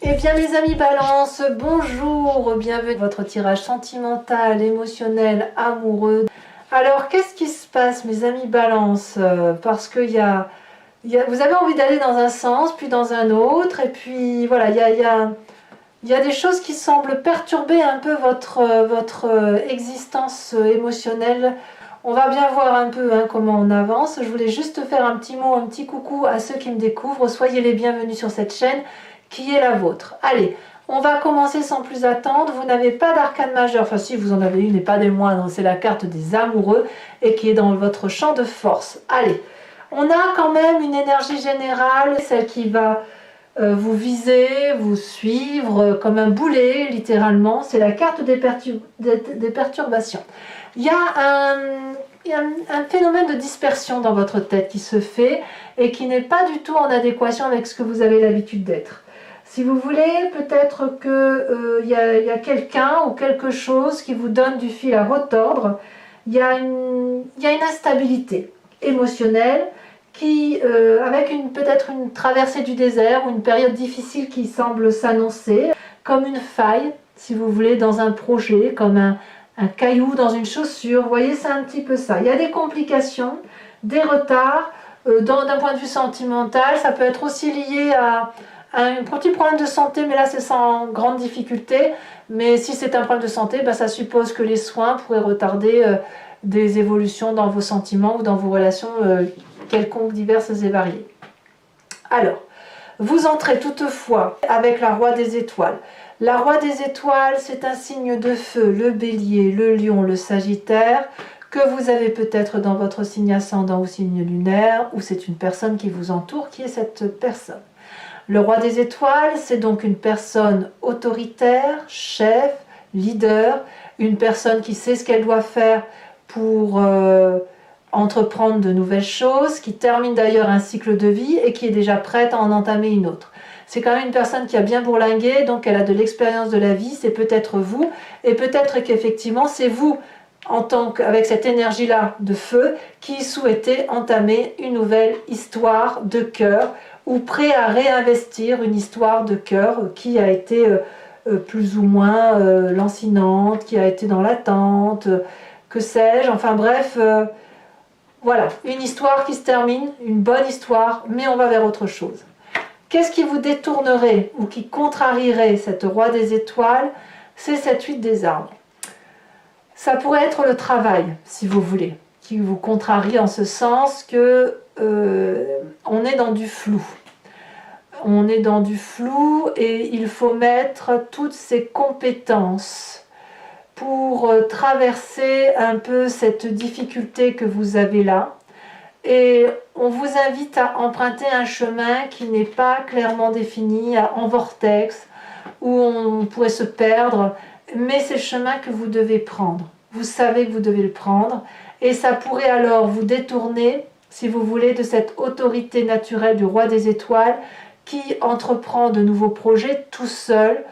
Eh bien mes amis Balance, bonjour, bienvenue dans votre tirage sentimental, émotionnel, amoureux. Alors qu'est-ce qui se passe mes amis Balance? Parce que vous avez envie d'aller dans un sens, puis dans un autre, et puis voilà, il y a des choses qui semblent perturber un peu votre existence émotionnelle. On va bien voir un peu comment on avance. Je voulais juste faire un petit mot, un petit coucou à ceux qui me découvrent. Soyez les bienvenus sur cette chaîne qui est la vôtre. Allez, on va commencer sans plus attendre. Vous n'avez pas d'arcane majeur. Enfin si, vous en avez une et pas des moindres. C'est la carte des amoureux et qui est dans votre champ de force. Allez, on a quand même une énergie générale, celle qui va vous viser, vous suivre comme un boulet, littéralement. C'est la carte des perturbations. Il y a un phénomène de dispersion dans votre tête qui se fait et qui n'est pas du tout en adéquation avec ce que vous avez l'habitude d'être. Si vous voulez, peut-être qu'il y a quelqu'un ou quelque chose qui vous donne du fil à retordre. Il y a une instabilité émotionnelle qui, avec peut-être une traversée du désert ou une période difficile qui semble s'annoncer, comme une faille, si vous voulez, dans un projet, comme un caillou dans une chaussure. Vous voyez, c'est un petit peu ça. Il y a des complications, des retards. D'un point de vue sentimental, ça peut être aussi lié à un petit problème de santé, mais là c'est sans grande difficulté. Mais si c'est un problème de santé, ça suppose que les soins pourraient retarder des évolutions dans vos sentiments ou dans vos relations quelconques, diverses et variées. Alors, vous entrez toutefois avec la Roi des Étoiles. La Roi des Étoiles, c'est un signe de feu, le Bélier, le Lion, le Sagittaire, que vous avez peut-être dans votre signe ascendant ou signe lunaire, ou c'est une personne qui vous entoure, qui est cette personne. Le Roi des Étoiles, c'est donc une personne autoritaire, chef, leader, une personne qui sait ce qu'elle doit faire pour entreprendre de nouvelles choses, qui termine d'ailleurs un cycle de vie et qui est déjà prête à en entamer une autre. C'est quand même une personne qui a bien bourlingué, donc elle a de l'expérience de la vie, c'est peut-être vous, et peut-être qu'effectivement c'est vous, avec cette énergie-là de feu, qui souhaitez entamer une nouvelle histoire de cœur, ou prêt à réinvestir une histoire de cœur qui a été plus ou moins lancinante, qui a été dans l'attente, que sais-je, enfin bref, voilà, une histoire qui se termine, une bonne histoire, mais on va vers autre chose. Qu'est-ce qui vous détournerait ou qui contrarierait cette Roi des Étoiles? C'est cette 8 des arbres. Ça pourrait être le travail, si vous voulez, qui vous contrarie en ce sens que on est dans du flou. On est dans du flou et il faut mettre toutes ses compétences pour traverser un peu cette difficulté que vous avez là. Et on vous invite à emprunter un chemin qui n'est pas clairement défini, en vortex, où on pourrait se perdre, mais c'est le chemin que vous devez prendre. Vous savez que vous devez le prendre, et ça pourrait alors vous détourner, si vous voulez, de cette autorité naturelle du Roi des Étoiles, qui entreprend de nouveaux projets tout seul,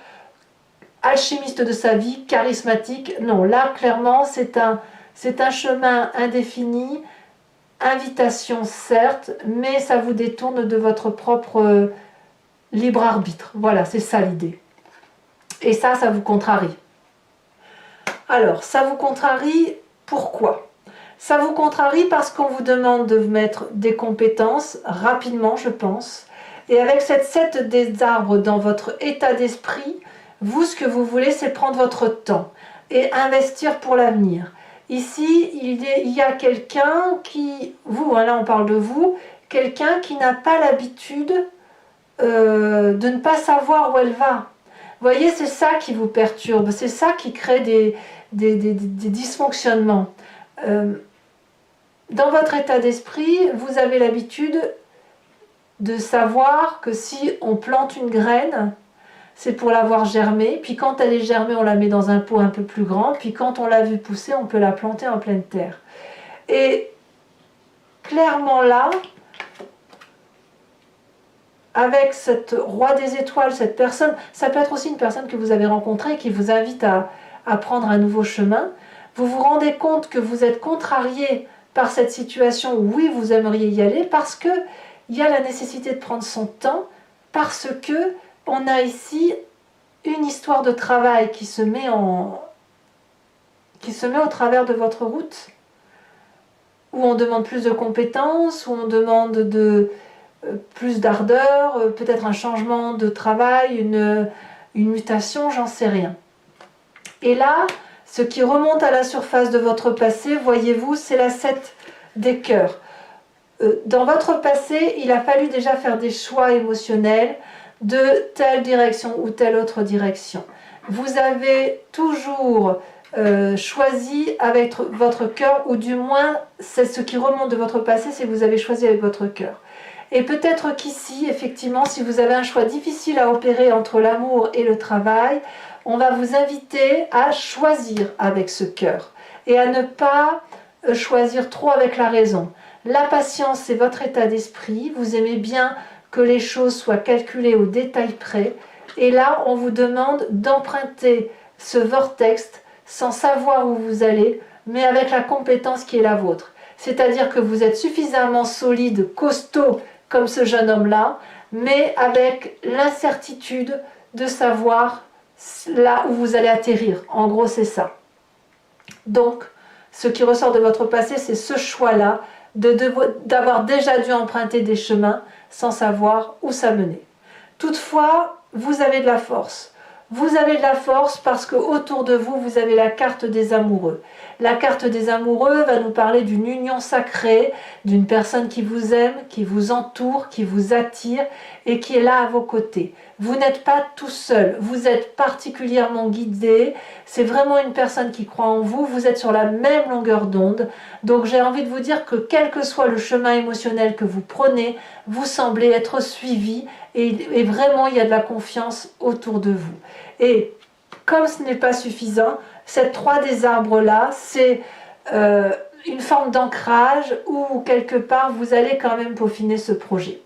alchimiste de sa vie, charismatique. Non, là, clairement, c'est un chemin indéfini, invitation certes, mais ça vous détourne de votre propre libre arbitre. Voilà, c'est ça l'idée. Et ça vous contrarie. Alors, ça vous contrarie, pourquoi? Ça vous contrarie parce qu'on vous demande de mettre des compétences rapidement, je pense. Et avec cette 7 des arbres dans votre état d'esprit, vous, ce que vous voulez, c'est prendre votre temps et investir pour l'avenir. Ici, il y a quelqu'un qui, vous, là on parle de vous, quelqu'un qui n'a pas l'habitude de ne pas savoir où elle va. Vous voyez, c'est ça qui vous perturbe, c'est ça qui crée des dysfonctionnements. Dans votre état d'esprit, vous avez l'habitude de savoir que si on plante une graine, c'est pour la voir germer, puis quand elle est germée, on la met dans un pot un peu plus grand, puis quand on l'a vue pousser, on peut la planter en pleine terre. Et clairement là, avec cette Roi des Étoiles, cette personne, ça peut être aussi une personne que vous avez rencontrée qui vous invite à prendre un nouveau chemin, vous vous rendez compte que vous êtes contrarié par cette situation où oui, vous aimeriez y aller, parce que il y a la nécessité de prendre son temps, parce que on a ici une histoire de travail qui se met au travers de votre route, où on demande plus de compétences, où on demande plus d'ardeur, peut-être un changement de travail, une mutation, j'en sais rien. Et là, ce qui remonte à la surface de votre passé, voyez-vous, c'est la 7 des cœurs. Dans votre passé, il a fallu déjà faire des choix émotionnels de telle direction ou telle autre direction. Vous avez toujours choisi avec votre cœur, ou du moins, c'est ce qui remonte de votre passé, c'est que vous avez choisi avec votre cœur. Et peut-être qu'ici, effectivement, si vous avez un choix difficile à opérer entre l'amour et le travail, on va vous inviter à choisir avec ce cœur et à ne pas choisir trop avec la raison. La patience, c'est votre état d'esprit. Vous aimez bien que les choses soient calculées au détail près. Et là, on vous demande d'emprunter ce vortex sans savoir où vous allez, mais avec la compétence qui est la vôtre. C'est-à-dire que vous êtes suffisamment solide, costaud, comme ce jeune homme-là, mais avec l'incertitude de savoir là où vous allez atterrir. En gros, c'est ça. Donc, ce qui ressort de votre passé, c'est ce choix-là, d'avoir déjà dû emprunter des chemins sans savoir où ça menait. Toutefois, vous avez de la force. Vous avez de la force parce que autour de vous, vous avez la carte des amoureux. La carte des amoureux va nous parler d'une union sacrée, d'une personne qui vous aime, qui vous entoure, qui vous attire et qui est là à vos côtés. Vous n'êtes pas tout seul, vous êtes particulièrement guidé. C'est vraiment une personne qui croit en vous, vous êtes sur la même longueur d'onde. Donc j'ai envie de vous dire que quel que soit le chemin émotionnel que vous prenez, vous semblez être suivi et vraiment il y a de la confiance autour de vous. Et comme ce n'est pas suffisant, cette 3 des arbres là, c'est une forme d'ancrage où quelque part vous allez quand même peaufiner ce projet.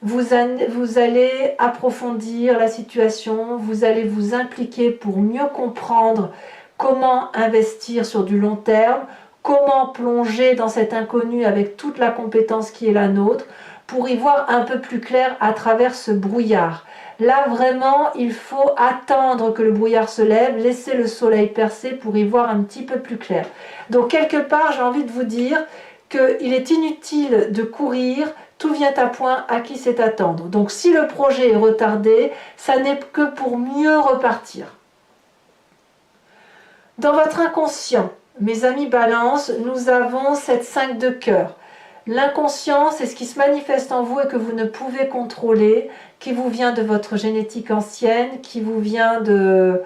Vous allez approfondir la situation, vous allez vous impliquer pour mieux comprendre comment investir sur du long terme, comment plonger dans cet inconnu avec toute la compétence qui est la nôtre, pour y voir un peu plus clair à travers ce brouillard. Là, vraiment, il faut attendre que le brouillard se lève, laisser le soleil percer pour y voir un petit peu plus clair. Donc, quelque part, j'ai envie de vous dire qu'il est inutile de courir, tout vient à point, à qui c'est attendre. Donc, si le projet est retardé, ça n'est que pour mieux repartir. Dans votre inconscient, mes amis Balance, nous avons cette 5 de cœur. L'inconscient, c'est ce qui se manifeste en vous et que vous ne pouvez contrôler, qui vous vient de votre génétique ancienne, qui vous vient de,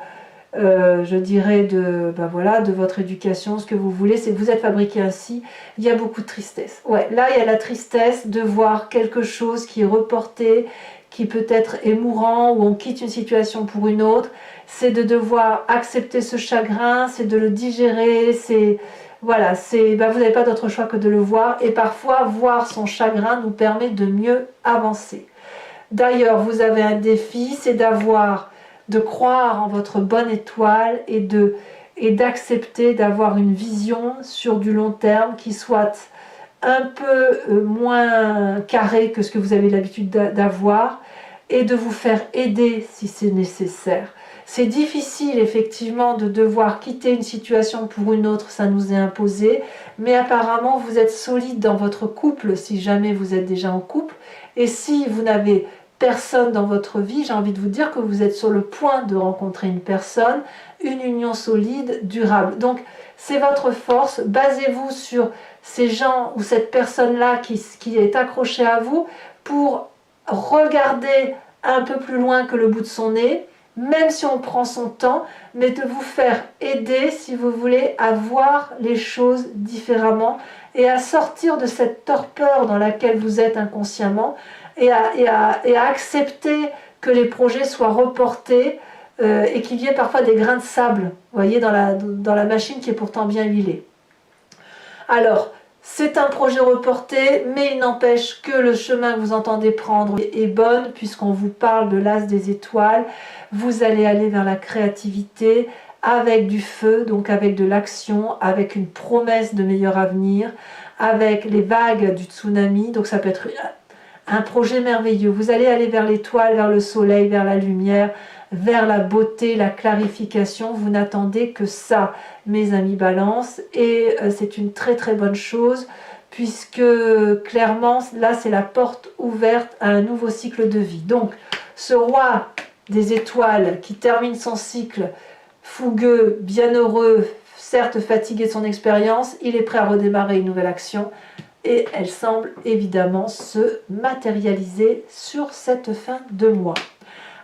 je dirais, de votre éducation, ce que vous voulez, c'est que vous êtes fabriqué ainsi. Il y a beaucoup de tristesse. Ouais, là, il y a la tristesse de voir quelque chose qui est reporté, qui peut-être est mourant, ou on quitte une situation pour une autre. C'est de devoir accepter ce chagrin, c'est de le digérer, c'est... Voilà, vous n'avez pas d'autre choix que de le voir, et parfois voir son chagrin nous permet de mieux avancer. D'ailleurs, vous avez un défi, c'est de croire en votre bonne étoile et d'accepter d'avoir une vision sur du long terme qui soit un peu moins carrée que ce que vous avez l'habitude d'avoir, et de vous faire aider si c'est nécessaire. C'est difficile effectivement de devoir quitter une situation pour une autre, ça nous est imposé, mais apparemment vous êtes solide dans votre couple si jamais vous êtes déjà en couple, et si vous n'avez personne dans votre vie, j'ai envie de vous dire que vous êtes sur le point de rencontrer une personne, une union solide, durable. Donc c'est votre force, basez-vous sur ces gens ou cette personne-là qui est accrochée à vous pour regarder un peu plus loin que le bout de son nez, même si on prend son temps, mais de vous faire aider, si vous voulez, à voir les choses différemment et à sortir de cette torpeur dans laquelle vous êtes inconsciemment et à accepter que les projets soient reportés et qu'il y ait parfois des grains de sable, vous voyez, dans la machine qui est pourtant bien huilée. Alors, c'est un projet reporté, mais il n'empêche que le chemin que vous entendez prendre est bon, puisqu'on vous parle de l'as des étoiles. Vous allez aller vers la créativité avec du feu, donc avec de l'action, avec une promesse de meilleur avenir, avec les vagues du tsunami. Donc ça peut être un projet merveilleux. Vous allez aller vers l'étoile, vers le soleil, vers la lumière, vers la beauté, la clarification. Vous n'attendez que ça, mes amis Balance, et c'est une très très bonne chose, puisque clairement, là, c'est la porte ouverte à un nouveau cycle de vie. Donc, ce roi des étoiles qui termine son cycle fougueux, bienheureux, certes fatigué de son expérience, il est prêt à redémarrer une nouvelle action et elle semble évidemment se matérialiser sur cette fin de mois.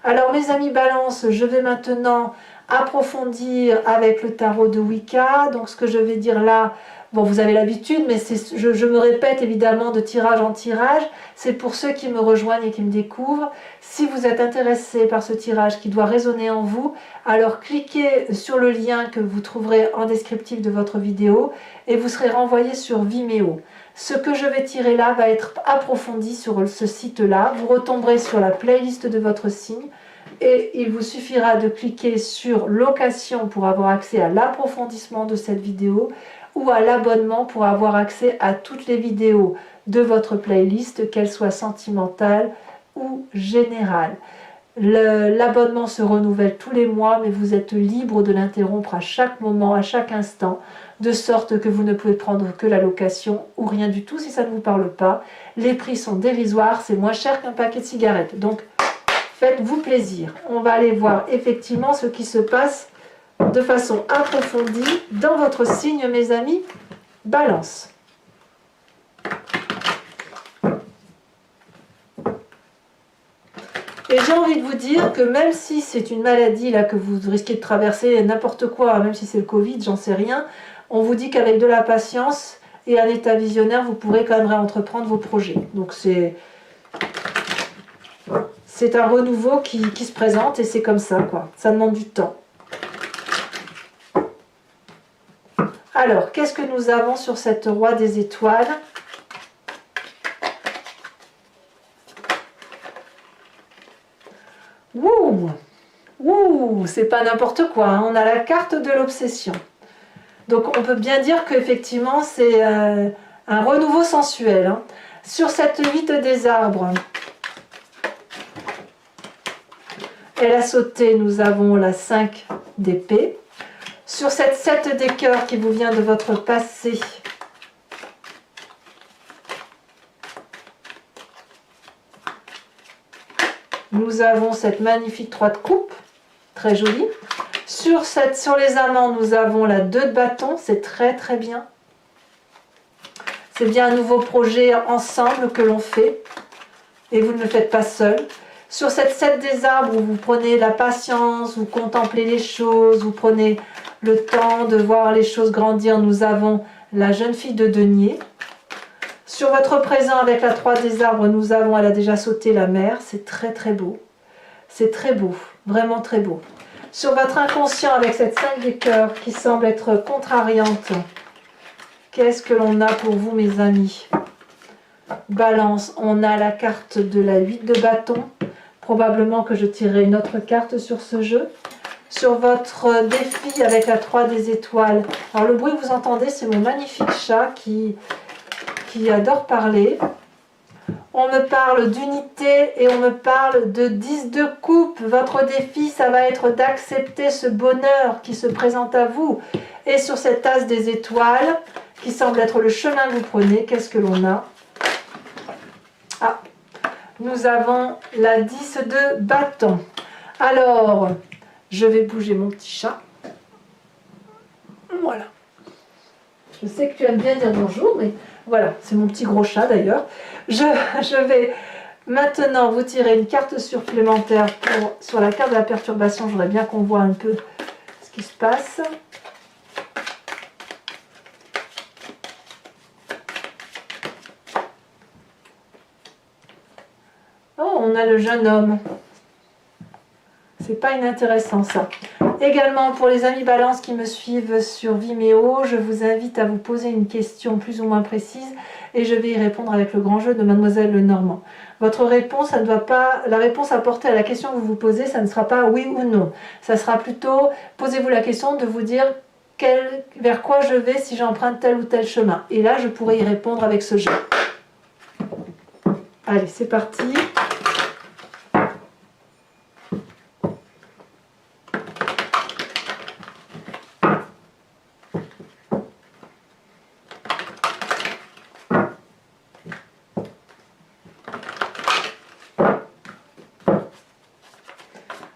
Alors mes amis Balance, je vais maintenant approfondir avec le tarot de Wicca. Donc ce que je vais dire là, bon vous avez l'habitude, mais je me répète évidemment de tirage en tirage. C'est pour ceux qui me rejoignent et qui me découvrent. Si vous êtes intéressé par ce tirage qui doit résonner en vous, alors cliquez sur le lien que vous trouverez en descriptif de votre vidéo et vous serez renvoyé sur Vimeo. Ce que je vais tirer là va être approfondi sur ce site-là. Vous retomberez sur la playlist de votre signe et il vous suffira de cliquer sur location pour avoir accès à l'approfondissement de cette vidéo ou à l'abonnement pour avoir accès à toutes les vidéos de votre playlist, qu'elles soient sentimentales ou générales. L'abonnement se renouvelle tous les mois, mais vous êtes libre de l'interrompre à chaque moment, à chaque instant, de sorte que vous ne pouvez prendre que la location ou rien du tout si ça ne vous parle pas. Les prix sont dérisoires, c'est moins cher qu'un paquet de cigarettes. Donc, faites-vous plaisir. On va aller voir effectivement ce qui se passe de façon approfondie dans votre signe, mes amis Balance. Et j'ai envie de vous dire que même si c'est une maladie là que vous risquez de traverser, n'importe quoi, même si c'est le Covid, j'en sais rien, on vous dit qu'avec de la patience et un état visionnaire, vous pourrez quand même réentreprendre vos projets. Donc c'est un renouveau qui se présente et c'est comme ça, quoi. Ça demande du temps. Alors, qu'est-ce que nous avons sur cette roi des étoiles ? Wouh! Wouh! C'est pas n'importe quoi, hein. On a la carte de l'obsession. Donc on peut bien dire qu'effectivement c'est un renouveau sensuel. Hein. Sur cette 8 des arbres, elle a sauté, nous avons la 5 d'épée. Sur cette 7 des cœurs qui vous vient de votre passé, nous avons cette magnifique 3 de coupe, très jolie. Sur les amants, nous avons la 2 de bâton, c'est très très bien. C'est bien un nouveau projet ensemble que l'on fait et vous ne le faites pas seul. Sur cette 7 des arbres, où vous prenez la patience, vous contemplez les choses, vous prenez le temps de voir les choses grandir, nous avons la jeune fille de denier. Sur votre présent avec la 3 des arbres, nous avons, elle a déjà sauté la mer, c'est très très beau. C'est très beau, vraiment très beau. Sur votre inconscient avec cette 5 des cœurs qui semble être contrariante, qu'est-ce que l'on a pour vous mes amis? Balance, on a la carte de la 8 de bâton. Probablement que je tirerai une autre carte sur ce jeu. Sur votre défi avec la 3 des étoiles. Alors le bruit que vous entendez, c'est mon magnifique chat qui adore parler. On me parle d'unité et on me parle de 10 de coupe. Votre défi, ça va être d'accepter ce bonheur qui se présente à vous. Et sur cette as des étoiles, qui semble être le chemin que vous prenez, qu'est-ce que l'on a? Ah, nous avons la 10 de bâton. Alors, je vais bouger mon petit chat. Voilà. Je sais que tu aimes bien dire bonjour, mais voilà, c'est mon petit gros chat d'ailleurs. Je vais maintenant vous tirer une carte supplémentaire sur la carte de la perturbation. Je voudrais bien qu'on voit un peu ce qui se passe. Oh, on a le jeune homme. C'est pas inintéressant ça. Également pour les amis Balance qui me suivent sur Vimeo, je vous invite à vous poser une question plus ou moins précise et je vais y répondre avec le grand jeu de Mademoiselle Lenormand. Votre réponse, ça ne doit pas, la réponse apportée à la question que vous vous posez, ça ne sera pas oui ou non. Ça sera plutôt, posez-vous la question de vous dire vers quoi je vais si j'emprunte tel ou tel chemin. Et là, je pourrai y répondre avec ce jeu. Allez, c'est parti.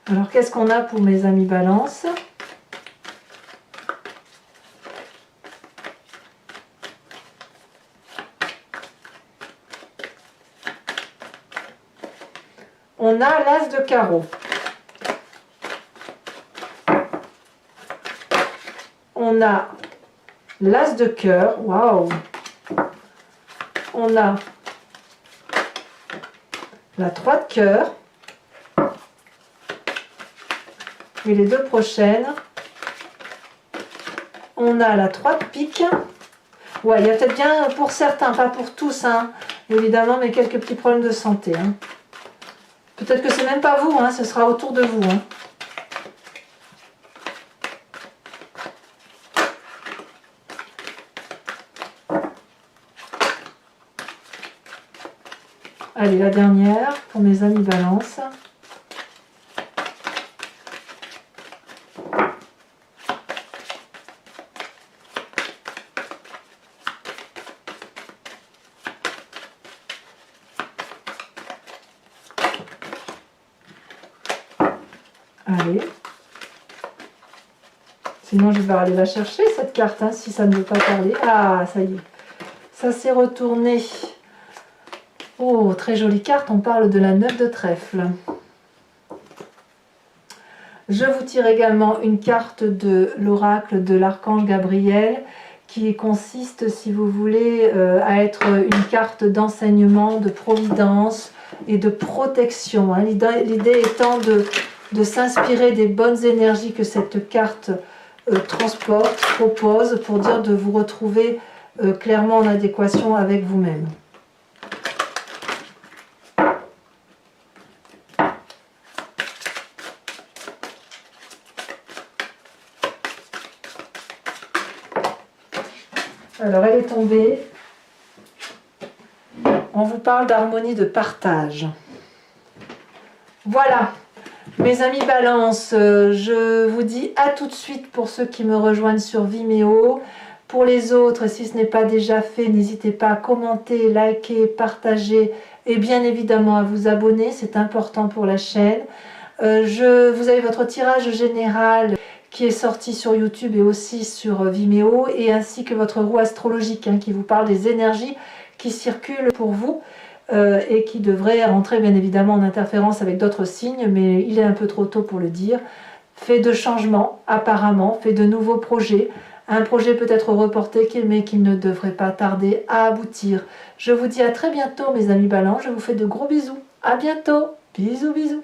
Alors, qu'est-ce qu'on a pour mes amis Balance? On a l'as de carreau. On a l'as de cœur. Waouh! On a la 3 de cœur. Et les deux prochaines, on a la 3 de pique. Ouais, il y a peut-être bien pour certains, pas pour tous, hein, évidemment, mais quelques petits problèmes de santé. Hein. Peut-être que c'est même pas vous, hein, ce sera autour de vous. Hein. Allez, la dernière pour mes amis Balance. Allez. Sinon, je vais aller la chercher, cette carte, hein, si ça ne veut pas parler. Ah, ça y est. Ça s'est retourné. Oh, très jolie carte. On parle de la 9 de trèfle. Je vous tire également une carte de l'oracle de l'archange Gabriel qui consiste, si vous voulez, à être une carte d'enseignement, de providence et de protection. Hein. L'idée étant de s'inspirer des bonnes énergies que cette carte transporte, propose, pour dire de vous retrouver clairement en adéquation avec vous-même. Alors elle est tombée. On vous parle d'harmonie, de partage. Voilà. Mes amis Balance, je vous dis à tout de suite pour ceux qui me rejoignent sur Vimeo. Pour les autres, si ce n'est pas déjà fait, n'hésitez pas à commenter, liker, partager et bien évidemment à vous abonner, c'est important pour la chaîne. Vous avez votre tirage général qui est sorti sur YouTube et aussi sur Vimeo, et ainsi que votre roue astrologique qui vous parle des énergies qui circulent pour vous. Et qui devrait rentrer bien évidemment en interférence avec d'autres signes, mais il est un peu trop tôt pour le dire. Fait de changements, apparemment, fait de nouveaux projets, un projet peut-être reporté, mais qui ne devrait pas tarder à aboutir. Je vous dis à très bientôt mes amis Balance, je vous fais de gros bisous. À bientôt, bisous bisous.